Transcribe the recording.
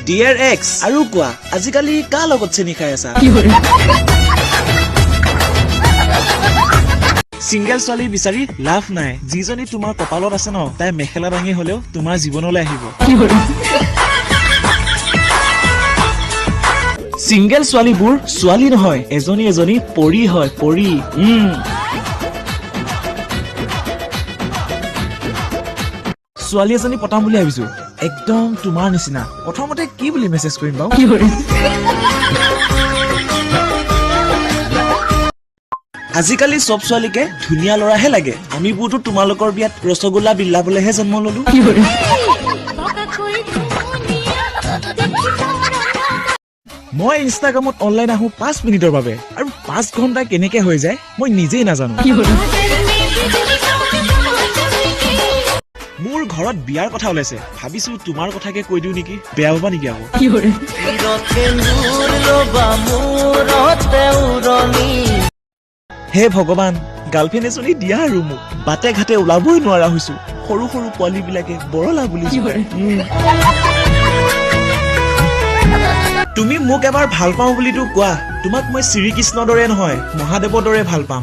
dear x আৰু কোৱা আজিকালি কাৰ লগত চেনি খাই আছা সিঙ্গেল ছোৱালী বিচাৰি লাভ নাই যিজনী তোমাৰ কপালত আছে ন তাই মেখেলা দাঙি হলেও তোমাৰ জীৱনলৈ আহিব সিঙ্গেল ছোৱালীবোৰ ছোৱালী নহয় এজনী এজনী পৰী হয় পৰী ছোৱালী এজনী পতাম বুলি ভাবিছো একদম তোমাৰ নিচিনা প্ৰথমতে কি বুলি মেছেজ কৰিম বাৰু আজিকালি সব ছোৱালীকে ধুনীয়া লৰাহে লাগে আমিবোৰতো তোমালোকৰ বিয়াত ৰসগোল্লা বিলাবলেহে জন্ম ললো মই ইনষ্টাগ্ৰামত অনলাইন আহো 5 মিনিটৰ বাবে আৰু 5 ঘণ্টা কেনেকে হৈ যায় মই নিজেই নাজানো মোৰ ঘৰত বিয়াৰ কথা ওলাইছে ভাবিছো তোমাৰ কথাকে কৈ দিও নেকি বেয়া পাবা নেকি আকৌ হে ভগৱান গাৰ্লফ্ৰেণ্ড এজনী দিয়া আৰু মোক বাটে ঘাটে ওলাবই নোৱাৰা হৈছো সৰু সৰু পোৱালী বিলাকে বৰলা বুলি তুমি মোক এবাৰ ভাল পাওঁ বুলিতো কোৱা তোমাক মই শ্ৰীকৃষ্ণৰ দৰে নহয় মহাদেৱৰ দৰে ভাল পাম